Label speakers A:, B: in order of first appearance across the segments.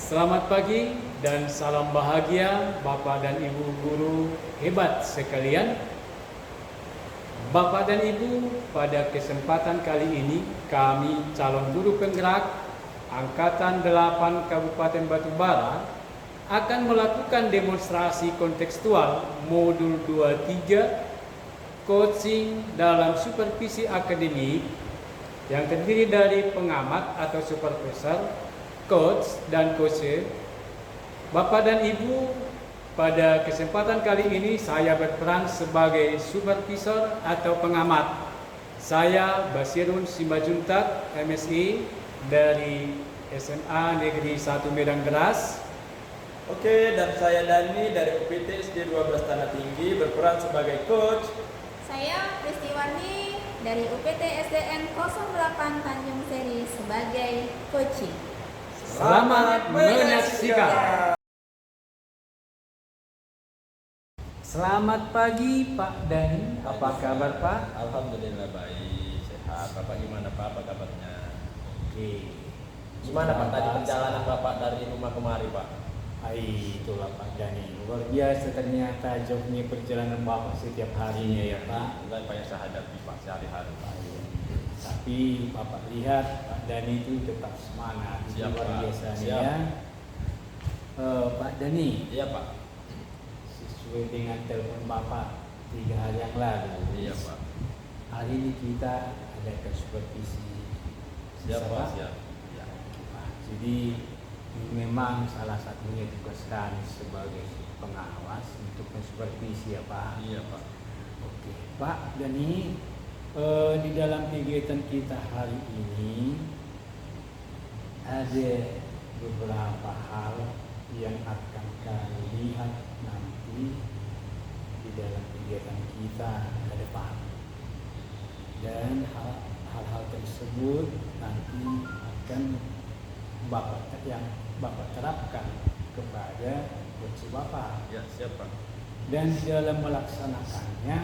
A: Selamat pagi dan salam bahagia Bapak dan Ibu guru hebat sekalian. Bapak dan Ibu, pada kesempatan kali ini kami calon guru penggerak Angkatan 8 Kabupaten Batubara akan melakukan demonstrasi kontekstual modul 23 coaching dalam supervisi akademik yang terdiri dari pengamat atau supervisor, coach dan coacher. Bapak dan Ibu, pada kesempatan kali ini saya berperan sebagai supervisor atau pengamat. Saya Basirun Simbajuntak, MSI dari SMA Negeri 1 Medan Beras.
B: Oke, dan saya Dani dari UPT SD 12 Tanah Tinggi berperan sebagai coach.
C: Saya Pristiwani dari UPT SDN 08 Tanjung Seri sebagai coaching.
A: Selamat menyaksikan. Selamat pagi Pak Dani, apa kabar Pak?
B: Alhamdulillah baik, sehat. Bapak gimana Pak, apa kabarnya?
A: Oke.
B: Gimana Pak tadi perjalanan Bapak dari rumah kemari Pak?
A: Itulah Pak Dani, luar biasa ternyata jauhnya perjalanan Bapak setiap harinya ya Pak.
B: Bukan Pak yang saya hadapi Pak sehari-hari Pak.
A: Tapi Bapak lihat Pak Dani itu tetap semangat,
B: Siap,
A: luar
B: Pak.
A: biasa nih
B: Siap.
A: ya. Pak Dani,
B: Iya Pak.
A: sesuai dengan telepon Bapak 3 hari yang lalu.
B: Iya Pak.
A: Hari ini kita adakan supervisi.
B: Siap
A: Bisa,
B: Pak, siap. Ya.
A: Nah, jadi ini memang salah satunya tugas kami sebagai pengawas untuk mensupervisi ya Pak.
B: Iya Pak.
A: Oke, Pak Dani, di dalam kegiatan kita hari ini ada beberapa hal yang akan kami lihat nanti di dalam kegiatan kita ke depan, dan hal-hal tersebut nanti akan Bapak terapkan kepada coach Bapak.
B: Ya, siap Pak.
A: Dan di dalam melaksanakannya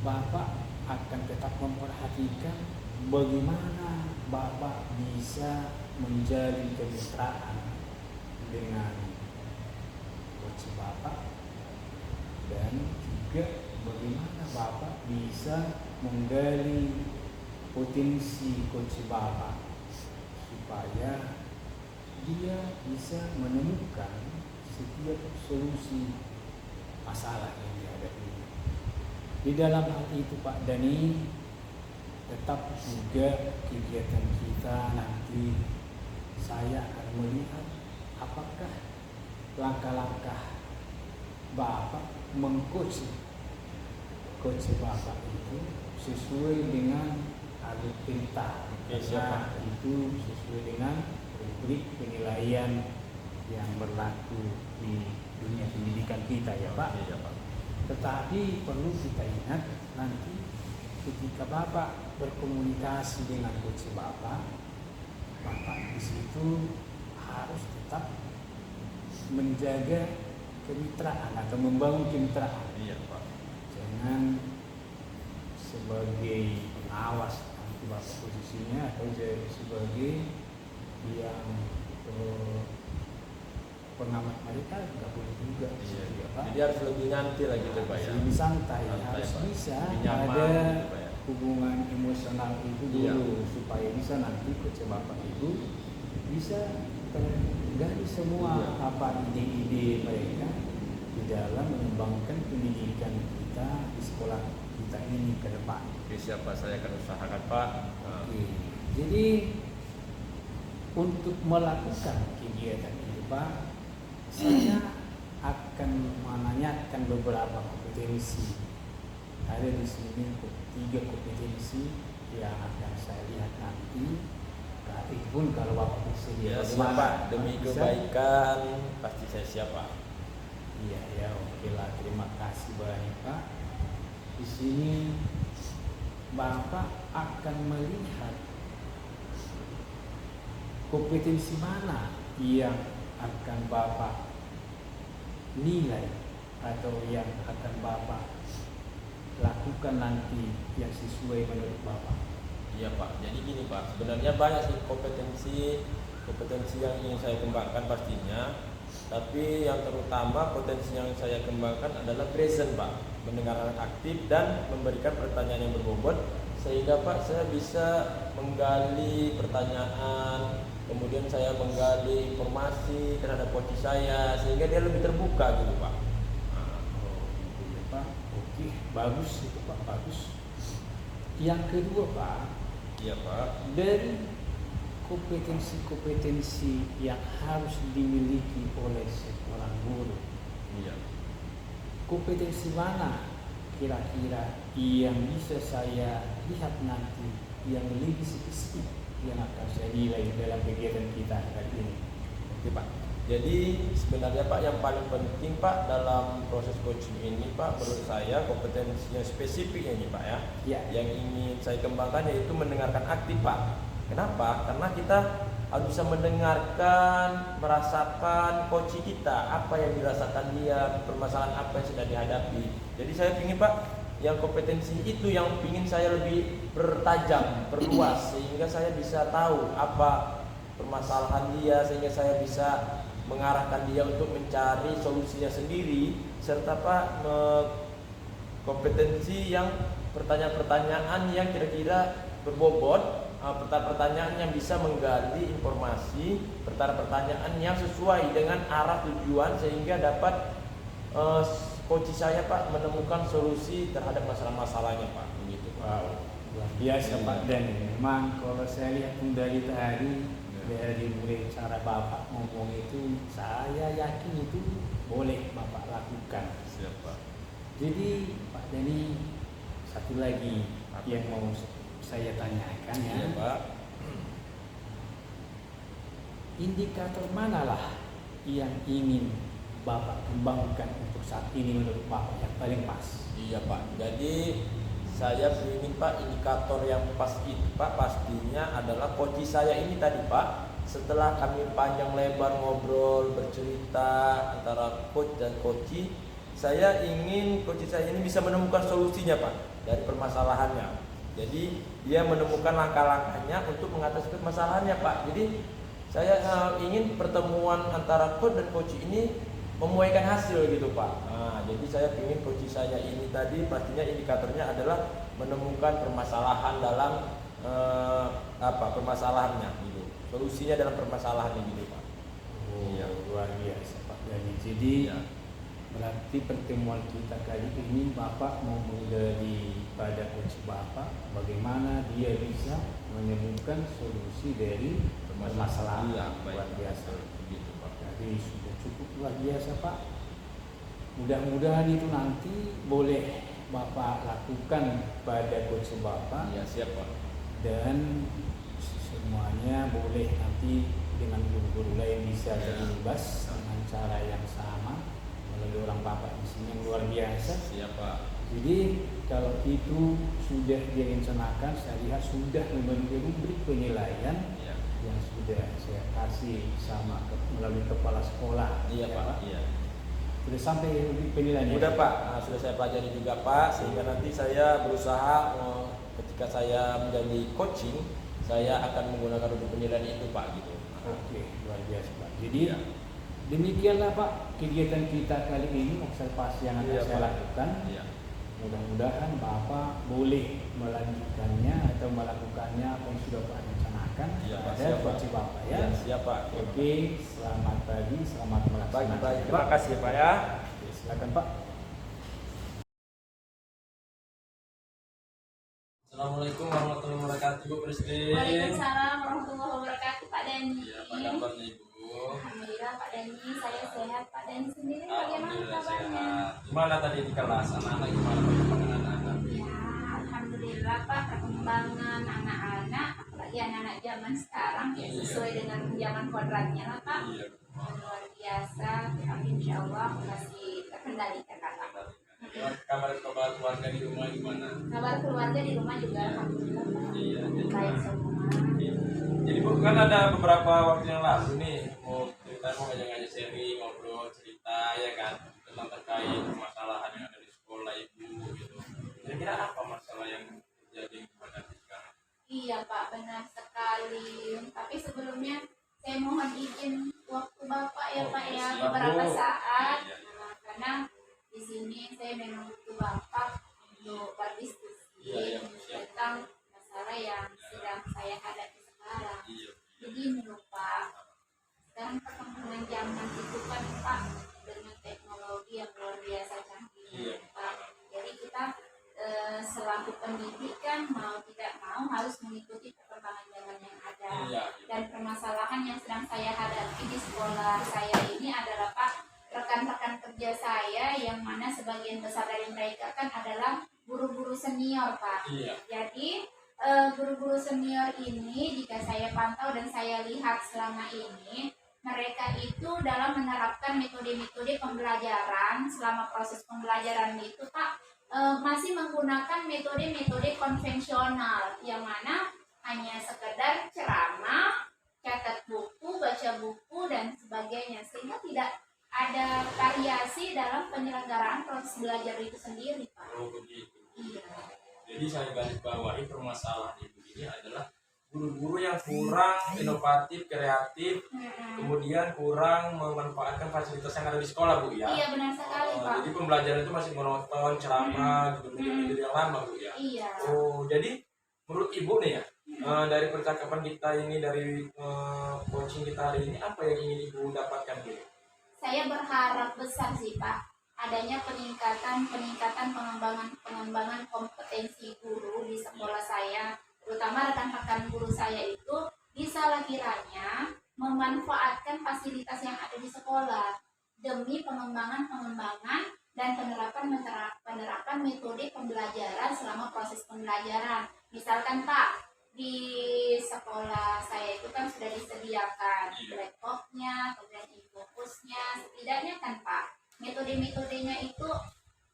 A: Bapak akan tetap memperhatikan bagaimana Bapak bisa menjalin kemitraan dengan coach Bapak, dan juga bagaimana Bapak bisa menggali potensi coach Bapak supaya dia bisa menemukan setiap solusi masalah yang dihadapi. Di dalam hal itu Pak Dani, tetap juga kegiatan kita nanti saya akan melihat apakah langkah-langkah Bapak mengcoach Bapak itu sesuai dengan alur perintah.
B: Oke, siap, Pak.
A: Itu sesuai dengan rubrik penilaian yang berlaku di dunia pendidikan kita ya Pak.
B: Iya Pak.
A: Tetapi perlu kita ingat nanti ketika Bapak berkomunikasi dengan coach Bapak di situ harus tetap menjaga kemitraan atau membangun kemitraan.
B: Iya Pak.
A: Jangan sebagai pengawas nanti Bapak posisinya atau sebagai yang pengamat mereka nggak boleh juga.
B: Iya.
A: Ya, Pak.
B: Jadi harus lebih nanti lagi tuh Pak ya.
A: Lebih santai,
B: Santai,
A: harus
B: Pak.
A: bisa
B: Lebih nyaman
A: ada
B: gitu, Pak ya.
A: hubungan emosional itu
B: Iya.
A: dulu supaya bisa nanti coach Bapak itu bisa tergali semua
B: Iya.
A: apa ide-ide mereka di dalam mengembangkan pendidikan kita di sekolah kita ini ke depan.
B: Oke, siap Pak, saya akan usahakan Pak.
A: Oke. Jadi untuk melakukan kegiatan itu Pak, saya akan menanyakan beberapa kompetensi. Ada di sini 3 kompetensi yang akan saya lihat nanti. Pun kalau Bapak bisa
B: Ya,
A: bagaimana,
B: siap Pak. Demi
A: bisa?
B: kebaikan pasti saya siap Pak.
A: Iya ya, oke lah. Terima kasih banyak Pak. Di sini Bapak akan melihat kompetensi mana yang akan Bapak nilai atau yang akan Bapak lakukan nanti yang sesuai menurut Bapak.
B: Iya Pak, jadi gini Pak, sebenarnya banyak sih kompetensi kompetensi yang ingin saya kembangkan pastinya, tapi yang terutama potensi yang saya kembangkan adalah present Pak, mendengarkan aktif dan memberikan pertanyaan yang berbobot, sehingga Pak saya bisa menggali pertanyaan, kemudian saya menggali informasi terhadap coach saya sehingga dia lebih terbuka gitu Pak.
A: Oh, gitu ya Pak. Oke, bagus itu Pak, bagus. Yang kedua Pak,
B: Iya Pak.
A: dari kompetensi-kompetensi yang harus dimiliki oleh seorang guru,
B: Iya.
A: kompetensi mana kira-kira yang bisa saya lihat nanti yang lebih spesifik yang akan saya nilai dalam kegiatan kita hari ini?
B: Oke Pak. Jadi sebenarnya Pak yang paling penting Pak dalam proses coaching ini Pak, menurut saya kompetensi yang spesifik ini Pak ya,
A: Ya.
B: yang ingin saya kembangkan yaitu mendengarkan aktif Pak. Kenapa? Karena kita harus bisa mendengarkan, merasakan coach kita, apa yang dirasakan dia, permasalahan apa yang sedang dihadapi. Jadi saya ingin Pak, yang kompetensi itu yang ingin saya lebih bertajam, perluas, sehingga saya bisa tahu apa permasalahan dia, sehingga saya bisa mengarahkan dia untuk mencari solusinya sendiri, serta Pak kompetensi yang pertanyaan-pertanyaan yang kira-kira berbobot, pertanyaan-pertanyaan yang bisa menggali informasi, pertanyaan-pertanyaan yang sesuai dengan arah tujuan sehingga dapat coach saya Pak menemukan solusi terhadap masalah-masalahnya Pak, begitu Pak.
A: Wow, luar biasa Pak. Dan memang kalau saya lihat dari tadi, dari mulai cara Bapak ngomong itu, saya yakin itu boleh Bapak lakukan.
B: Siapa?
A: Jadi Pak Dani, satu lagi yang mau saya tanyakan ya,
B: Iya Pak.
A: indikator manalah yang ingin Bapak kembangkan untuk saat ini menurut Bapak yang paling pas?
B: Iya Pak. Jadi saya ingin Pak indikator yang pas itu Pak pastinya adalah coach saya ini tadi Pak. Setelah kami panjang lebar ngobrol bercerita antara coach dan coach, saya ingin coach saya ini bisa menemukan solusinya Pak dari permasalahannya. Jadi dia menemukan langkah-langkahnya untuk mengatasi permasalahannya Pak. Jadi saya ingin pertemuan antara coach dan coach ini memuaikan hasil gitu Pak. Nah, jadi saya ingin coach saya ini tadi pastinya indikatornya adalah menemukan permasalahan dalam permasalahannya gitu. Solusinya dalam permasalahannya gitu Pak.
A: Oh,
B: Iya.
A: luar biasa Pak Dani. Jadi
B: Iya.
A: berarti pertemuan kita kali ini Bapak mau menggali pada coach Bapak bagaimana dia bisa menemukan solusi dari permasalahan.
B: Iya,
A: Luar biasa.
B: Begitu Pak.
A: Jadi sudah cukup luar biasa Pak. Mudah-mudahan itu nanti boleh Bapak lakukan pada coach Bapak,
B: Iya, siap Pak.
A: dan semuanya boleh nanti dengan guru-guru lain bisa terlibat dengan cara yang sama melalui orang Bapak di sini yang luar biasa.
B: Siap Pak.
A: Jadi kalau itu sudah direncanakan, saya lihat sudah memiliki rubrik penilaian
B: Iya.
A: yang sudah saya kasih sama melalui kepala sekolah.
B: Iya
A: ya,
B: Pak. Iya.
A: Sudah sampai rubrik penilaian.
B: Udah Pak, sudah saya pelajari juga Pak, sehingga nanti saya berusaha ketika saya menjadi coaching, saya akan menggunakan rubrik penilaian itu Pak gitu.
A: Oke, luar biasa Pak. Jadi
B: Iya.
A: demikianlah Pak kegiatan kita kali ini, observasi yang akan
B: Iya,
A: saya
B: Pak.
A: lakukan.
B: Iya.
A: Mudah-mudahan Bapak boleh melanjutkannya atau melakukannya apa yang sudah Pak rencanakan
B: Iya, Pak.
A: pada
B: Siap, Pak.
A: coach Bapak ya.
B: Iya, siap Pak.
A: Oke, selamat pagi, selamat melaksanakan.
B: Baik, terima kasih Pak ya.
A: Oke, silakan Pak.
B: Assalamualaikum warahmatullahi wabarakatuh, Bu Presiden.
C: Waalaikumsalam warahmatullahi wabarakatuh Pak Dani.
B: Iya, apa kabarnya Ibu?
C: Alhamdulillah Pak Dani, saya sehat. Pak Dani sendiri bagaimana
B: Alhamdulillah
C: kabarnya?
B: sehat. Gimana tadi di kelas anak-anak gimana perkembangan anak-anak?
C: Ya, alhamdulillah Pak, perkembangan anak-anak, apalagi anak-anak zaman sekarang ya
B: Iya.
C: sesuai dengan zaman kodratnya lah Pak.
B: Iya.
C: Luar biasa, tapi insya Allah masih terkendali terkata.
B: Kabar keluarga di rumah gimana?
C: Kabar keluarga di rumah juga alhamdulillah Pak.
B: Iya.
C: Baik semua.
B: Jadi Bu, kan ada beberapa waktu yang lalu nih mau ngajak-ngajak sharing, ngobrol, cerita ya kan tentang terkait permasalahan yang ada di sekolah Ibu gitu. Kira-kira apa masalah yang terjadi kepada sekarang?
C: Iya Pak, benar sekali. Tapi sebelumnya Saya mohon izin waktu Bapak ya Pak ya,
B: Siap,
C: beberapa
B: Bu.
C: saat.
B: Iya.
C: Karena di sini saya memang butuh Bapak untuk berdiskusi
B: Iya, siap.
C: tentang masalah yang sedang saya hadapi sekarang.
B: Iya.
C: Begini loh Pak, sekarang perkembangan zaman itu kan Pak dengan teknologi yang luar biasa canggih
B: Iya.
C: Pak. Jadi kita selaku pendidikan mau tidak mau harus mengikuti perkembangan zaman yang ada.
B: Iya.
C: Dan permasalahan yang sedang saya hadapi di sekolah saya ini adalah Pak, rekan-rekan kerja saya yang mana sebagian besar dari mereka kan adalah guru-guru senior Pak.
B: Iya.
C: Jadi guru-guru senior ini jika saya pantau dan saya lihat selama ini, mereka itu dalam menerapkan metode-metode pembelajaran selama proses pembelajaran itu Pak, masih menggunakan metode-metode konvensional yang mana hanya sekedar ceramah, catat buku, baca buku dan sebagainya, sehingga tidak ada variasi dalam penyelenggaraan proses belajar itu sendiri Pak.
B: Oh begitu.
C: Iya.
B: Jadi saya garis bawahi permasalahan ibu ini adalah guru-guru yang kurang inovatif, kreatif, kemudian kurang memanfaatkan fasilitas yang ada di sekolah Bu ya.
C: Iya benar sekali Pak.
B: Jadi pembelajaran itu masih monoton, ceramah, gitu metode yang lama Bu ya.
C: Iya.
B: Oh jadi menurut ibu nih ya, dari percakapan kita ini, dari coaching kita hari ini, apa yang ingin ibu dapatkan Bu?
C: Saya berharap besar sih Pak, adanya peningkatan pengembangan kompetensi guru di sekolah saya, terutama rekan-rekan guru saya itu bisa kiranya memanfaatkan fasilitas yang ada di sekolah demi pengembangan dan penerapan metode pembelajaran selama proses pembelajaran. Misalkan Pak, di sekolah saya itu kan sudah disediakan laptopnya, kemudian infocusnya, setidaknya kan Pak, metode-metodenya itu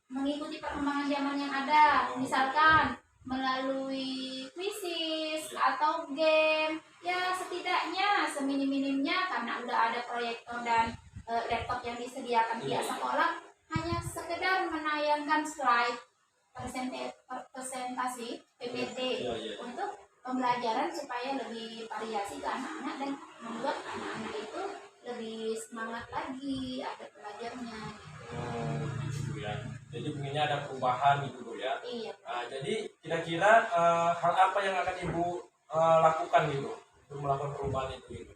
C: mengikuti perkembangan zaman yang ada, misalkan melalui kuisis atau game, ya setidaknya seminim-minimnya karena udah ada proyektor dan laptop yang disediakan pihak sekolah, hanya sekedar menayangkan slide presentasi PPT untuk pembelajaran supaya lebih variasi ke anak-anak dan membuat anak-anak itu lebih semangat lagi ada belajarnya.
B: Gitu ya. Jadi pengennya ada perubahan gitu Bu ya.
C: Iya.
B: Jadi kira-kira hal apa yang akan ibu lakukan gitu untuk melakukan perubahan itu gitu?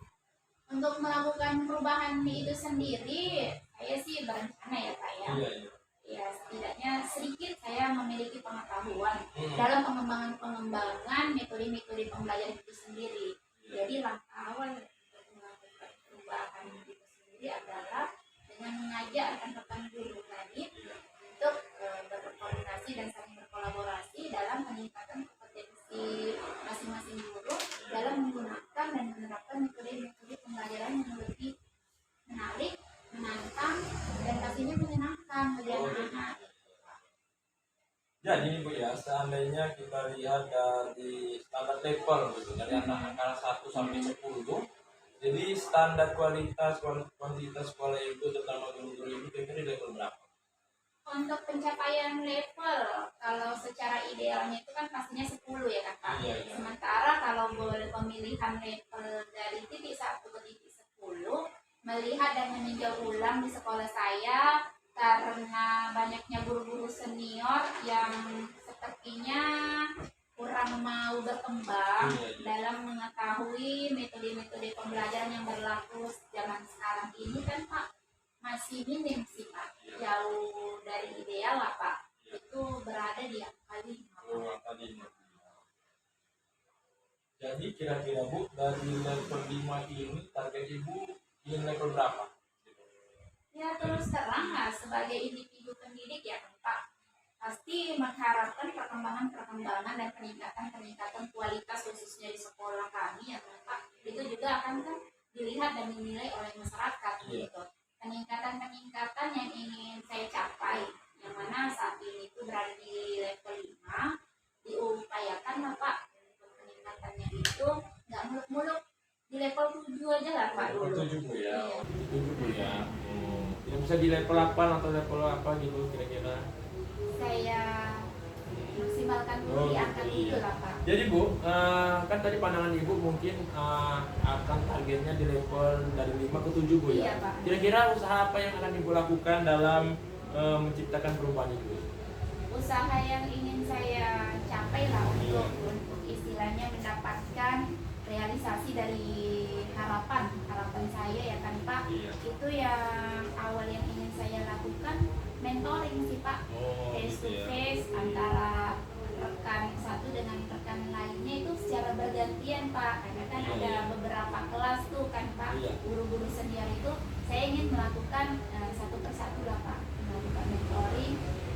C: Untuk melakukan perubahan itu sendiri, saya sih berencana ya Pak ya.
B: Iya.
C: Ya setidaknya sedikit saya memiliki pengetahuan dalam pengembangan metode-metode pembelajaran itu sendiri. Jadi langkah awal untuk melakukan perubahan itu sendiri adalah dengan mengajak rekan-rekan guru tadi untuk berkoordinasi dan saling berkolaborasi dalam meningkatkan kompetensi masing-masing guru dalam menggunakan dan menerapkan metode-metode pembelajaran yang lebih menarik, menantang, dan pastinya menyenangkan bagi anak-anak.
B: Jadi Bu ya, seandainya kita lihat dari standar level gitu, dari anak kelas 1 sampai 10, jadi standar kualitas kuantitas sekolah itu terutama guru-guru itu kira-kira di level berapa?
C: Untuk pencapaian level, kalau secara idealnya itu kan pastinya 10 ya kan Pak.
B: Iya.
C: Sementara kalau boleh pemilihan level dari titik 1 ke titik 10, melihat dan meninjau ulang di sekolah saya, karena banyaknya guru-guru senior yang sepertinya kurang mau berkembang dalam mengetahui metode-metode pembelajaran yang berlaku zaman sekarang ini kan Pak, masih minim sih Pak, jauh dari ideal lah Pak, itu berada di angka 5.
B: Jadi kira-kira Bu, dari level 5 ini target ibu ingin level berapa?
C: Ya terus terang lah, sebagai individu pendidik ya Pak, pasti mengharapkan perkembangan dan peningkatan kualitas khususnya di sekolah kami ya Pak, itu juga akan kan dilihat dan dinilai oleh masyarakat gitu. Peningkatan yang ingin saya capai, yang mana saat ini itu berada di level 5, diupayakan lah Pak untuk peningkatannya itu nggak muluk-muluk di level 7 aja lah Pak dulu.
B: Level 7 Bu ya.
C: Iya.
B: 7 Bu ya. Tidak bisa di level 8 atau level apa gitu kira-kira?
C: Saya dimaksimalkan dulu, diangkat dulu lah Pak.
B: Jadi Bu, kan tadi pandangan Ibu mungkin akan targetnya di level dari 5 ke 7 Bu ya.
C: Iya, Pak.
B: Kira-kira usaha apa yang akan Ibu lakukan dalam menciptakan perubahan itu?
C: Usaha yang ingin saya capai lah untuk istilahnya mendapatkan realisasi dari harapan saya ya kan Pak.
B: Iya.
C: Itu yang awal yang ingin saya lakukan mentoring sih Pak, face to face antara rekan satu dengan rekan lainnya itu secara bergantian Pak, karena kan
B: Iya,
C: ada
B: iya.
C: beberapa kelas tuh kan Pak,
B: Iya.
C: guru-guru senior itu saya ingin melakukan satu persatu lah Pak, melakukan mentoring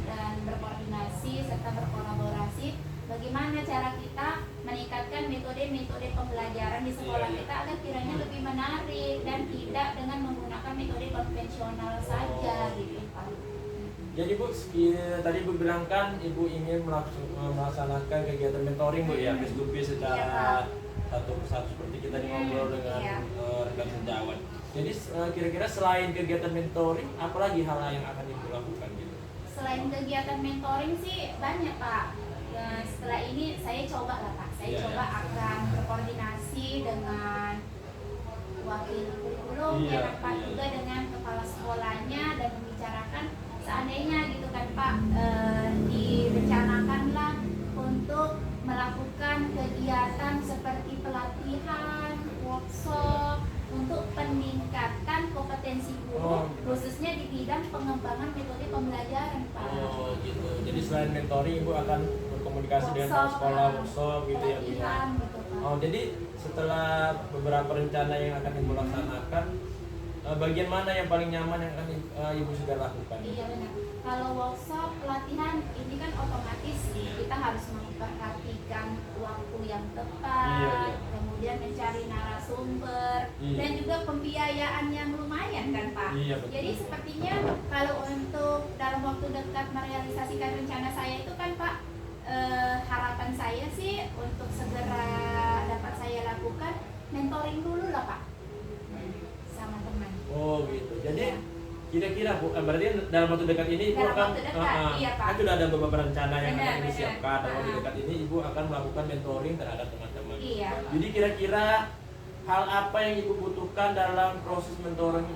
C: dan berkoordinasi serta berkolaborasi bagaimana cara kita meningkatkan metode-metode pembelajaran di sekolah
B: Iya, iya.
C: kita agar kiranya lebih menarik dan tidak dengan menggunakan metode konvensional saja gitu Pak.
B: Jadi Bu, tadi Ibu bilang kan Ibu ingin melaksanakan kegiatan mentoring Bu ya, face to face
C: Iya,
B: secara
C: Pak.
B: satu persatu seperti kita ngobrol dengan
C: Iya.
B: rekan sejawat. Jadi kira-kira selain kegiatan mentoring, apalagi hal yang akan Ibu lakukan gitu?
C: Selain kegiatan mentoring sih banyak Pak. Ya, setelah ini saya coba lah Pak. Saya
B: Iya,
C: coba akan berkoordinasi dengan wakil kurikulum
B: Iya,
C: ya kan Pak,
B: iya.
C: juga dengan kepala sekolahnya dan membicarakan seandainya gitu kan Pak, direncanakanlah untuk melakukan kegiatan seperti pelatihan, workshop untuk peningkatan kompetensi guru khususnya di bidang pengembangan metode pembelajaran Pak.
B: Oh gitu. Jadi selain mentoring Ibu akan berkomunikasi dengan
C: Workshop,
B: sekolah, workshop gitu ya Bu ya.
C: pelatihan gitu Pak.
B: Oh jadi setelah beberapa rencana yang akan Ibu laksanakan, bagian mana yang paling nyaman yang akan Ibu sudah lakukan?
C: Iya benar. Kalau workshop pelatihan ini kan otomatis kita harus memperhatikan waktu yang tepat,
B: Iya, iya.
C: kemudian mencari narasumber
B: Iya.
C: dan juga pembiayaan yang lumayan kan Pak.
B: Iya, betul.
C: Jadi sepertinya kalau untuk dalam waktu dekat merealisasikan rencana saya itu kan Pak, harapan saya sih untuk segera dapat saya lakukan mentoring dulu lah Pak sama teman.
B: Oh gitu. Jadi
C: Iya.
B: kira-kira Bu, berarti dalam waktu dekat ini Ibu
C: Dalam
B: akan
C: waktu dekat, iya, Pak.
B: kan sudah ada beberapa rencana yang
C: Benar,
B: akan Ibu
C: benar.
B: siapkan. Dalam waktu
C: Ah.
B: dekat ini Ibu akan melakukan mentoring terhadap teman-teman.
C: Iya.
B: Jadi kira-kira hal apa yang Ibu butuhkan dalam proses mentoring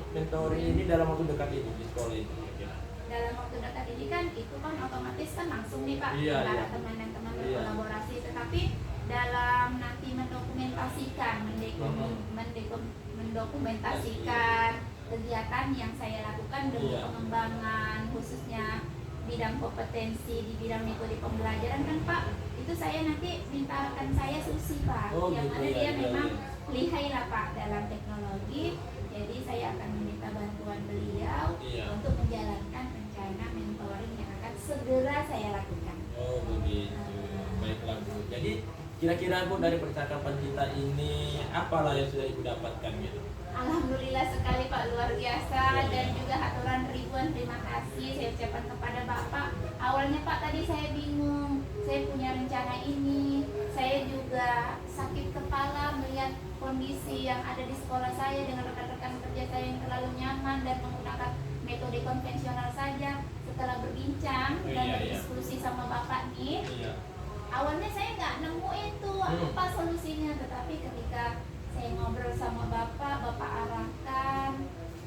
B: ini dalam waktu dekat ini di sekolah ini? kira-kira?
C: Dalam waktu dekat ini kan itu kan otomatis kan langsung nih Pak
B: Iya,
C: antara
B: iya.
C: teman dan teman
B: Iya.
C: berkolaborasi, tetapi dalam nanti mendokumentasikan mendokumentasikan kegiatan yang saya lakukan demi
B: Iya.
C: pengembangan khususnya bidang kompetensi di bidang metode pembelajaran kan Pak, itu saya nanti mintakan saya Susi Pak,
B: Oh,
C: yang
B: gitu,
C: mana
B: ya,
C: dia
B: iya,
C: memang
B: iya.
C: lihai lah Pak dalam teknologi. Jadi saya akan meminta bantuan beliau
B: Iya.
C: untuk menjalankan rencana mentoring yang akan segera saya lakukan.
B: Oh begitu. Baiklah Bu. Jadi kira-kira Bu dari percakapan kita ini apalah yang sudah Ibu dapatkan gitu?
C: Alhamdulillah sekali Pak, luar biasa, dan juga haturan ribuan terima kasih saya ucapkan kepada Bapak. Awalnya Pak tadi saya bingung, saya punya rencana ini, saya juga sakit kepala melihat kondisi yang ada di sekolah saya dengan rekan-rekan kerja saya yang terlalu nyaman dan menggunakan metode konvensional saja. Setelah berbincang dan
B: Iya, iya.
C: berdiskusi sama Bapak nih,
B: Iya.
C: awalnya saya nggak nemu itu apa solusinya, tetapi ketika saya ngobrol sama Bapak arahkan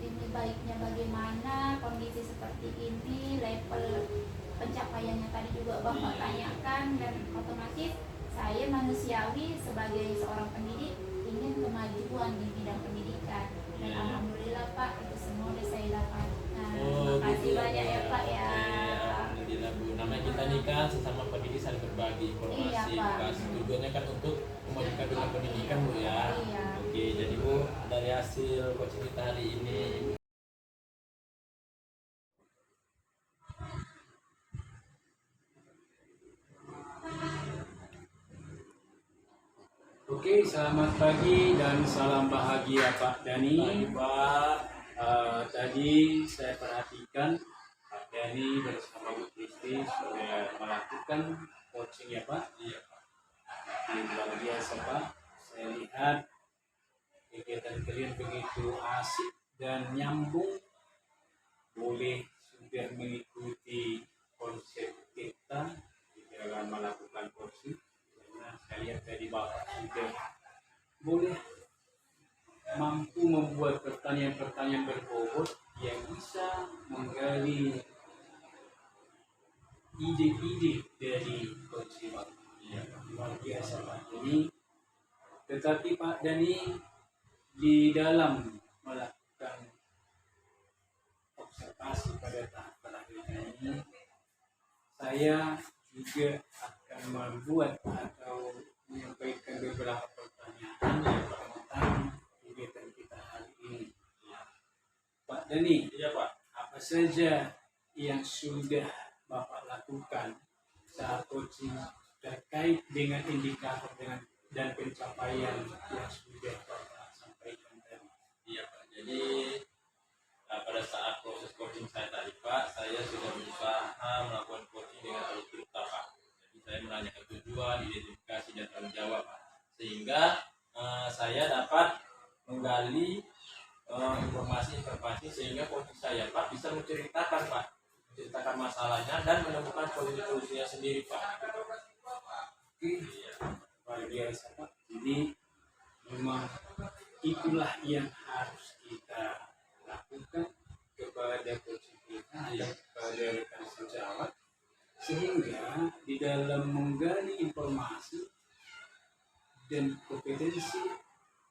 C: ini baiknya bagaimana, kondisi seperti ini, level pencapaiannya tadi juga Bapak
B: Iya.
C: tanyakan, dan otomatis saya manusiawi sebagai seorang pendidik ingin kemajuan di bidang pendidikan, dan
B: Iya.
C: alhamdulillah Pak itu semua sudah saya dapatkan.
B: Oh,
C: Terima kasih
B: gitu
C: banyak ya Pak ya.
B: Oke, alhamdulillah Bu. Namanya kita nih kan sesama pendidik saling berbagi informasi,
C: Iya, Pak.
B: edukasi. Tujuannya kan untuk memajukan dunia pendidikan Bu ya.
C: Iya.
B: Oke, jadi Bu dari hasil coaching kita hari ini
A: Oke, selamat pagi dan salam bahagia Pak Dani.
B: Pagi, Pak.
A: Tadi saya perhatikan Pak Dani bersama Bu Kristi sudah melakukan coaching ya Pak.
B: Iya, Pak.
A: Ini luar biasa Pak. Saya lihat kegiatan kalian begitu asik dan nyambung. Boleh sudah mengikuti konsep kita juga dalam melakukan coaching. Karena saya lihat tadi Bapak sudah boleh mampu membuat pertanyaan-pertanyaan berbobot yang bisa menggali ide-ide dari coaching Bapak. Ya, luar biasa Pak Dani. Tetapi Pak Dani di dalam melakukan observasi pada tahap terakhir ini, saya juga akan membuat atau menyampaikan beberapa pertanyaan tentang kegiatan kita hari ini. Pak Dani,
B: Iya Pak.
A: apa saja yang sudah Bapak lakukan saat coaching terkait dengan indikator dan pencapaian yang sudah Bapak sampaikan tadi?
B: Iya Pak. Jadi pada saat proses coaching saya tadi Pak, saya sudah berusaha melakukan coaching dengan alur cerita Pak. Jadi saya menanyakan tujuan, identifikasi dan tanggung jawab Pak. Sehingga saya dapat menggali informasi sehingga coaching saya Pak bisa menceritakan masalahnya dan menemukan solusi-solusinya sendiri Pak.
A: Oke, luar biasa Pak. Jadi memang itulah yang harus kita lakukan kepada coaching kita atau kepada rekan sejawat, sehingga di dalam menggali informasi dan kompetensi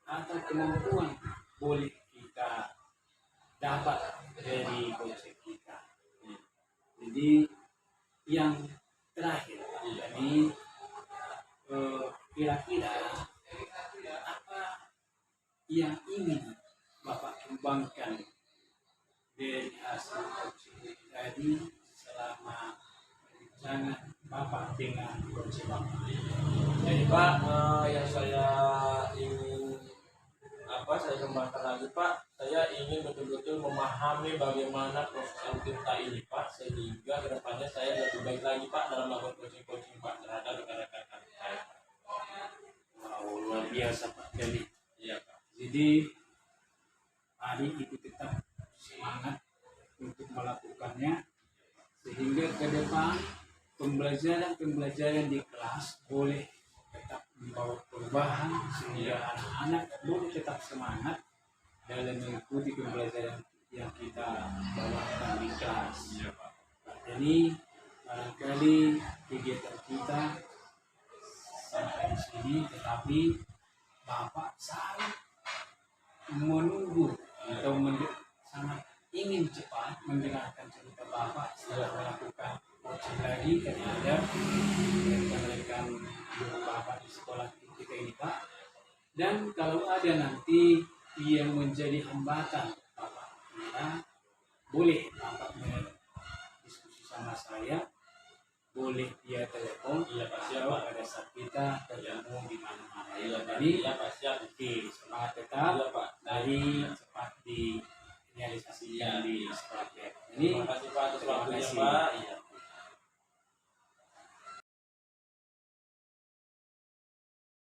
A: atau kemampuan boleh kita dapat dari coaching kita. Jadi yang terakhir Pak, jadi kira-kira apa yang ingin Bapak kembangkan dari hasil coaching tadi selama perbincangan Bapak dengan coaching Bapak?
B: Jadi Pak, yang saya ingin saya kembangkan lagi Pak, saya ingin betul-betul memahami bagaimana proses alutsista ini Pak, sehingga kedepannya saya lebih baik lagi Pak dalam melakukan coaching Pak terhadap rekan-rekan saya.
A: Wow, luar biasa Pak. Jadi
B: Iya Pak.
A: Jadi hari itu tetap semangat untuk melakukannya, sehingga ke depan pembelajaran di kelas boleh tetap membawa perubahan, sehingga anak-anak boleh tetap semangat dalam mengikuti pembelajaran yang kita bawakan di kelas.
B: Iya Pak.
A: Jadi barangkali kegiatan kita sampai di sini, tetapi Bapak sangat menunggu atau sangat ingin cepat mendengarkan cerita Bapak setelah melakukan coaching lagi kepada rekan-rekan guru Bapak di sekolah kita ini Pak. Dan kalau ada nanti yang menjadi hambatan Bapak kira, boleh Bapak berdiskusi sama saya, boleh via telepon.
B: Iya Pak, siap
A: atau
B: Pak.
A: pada saat kita ketemu di mana-mana.
B: Iya Pak.
A: Jadi
B: Iya Pak, siap.
A: oke, semangat tetap
B: Iya Pak.
A: dari cepat di realisasikan di sekolah kita ini.
B: Terima kasih Pak atas
A: Terima
B: waktunya
A: kasih.
B: Pak. Iya.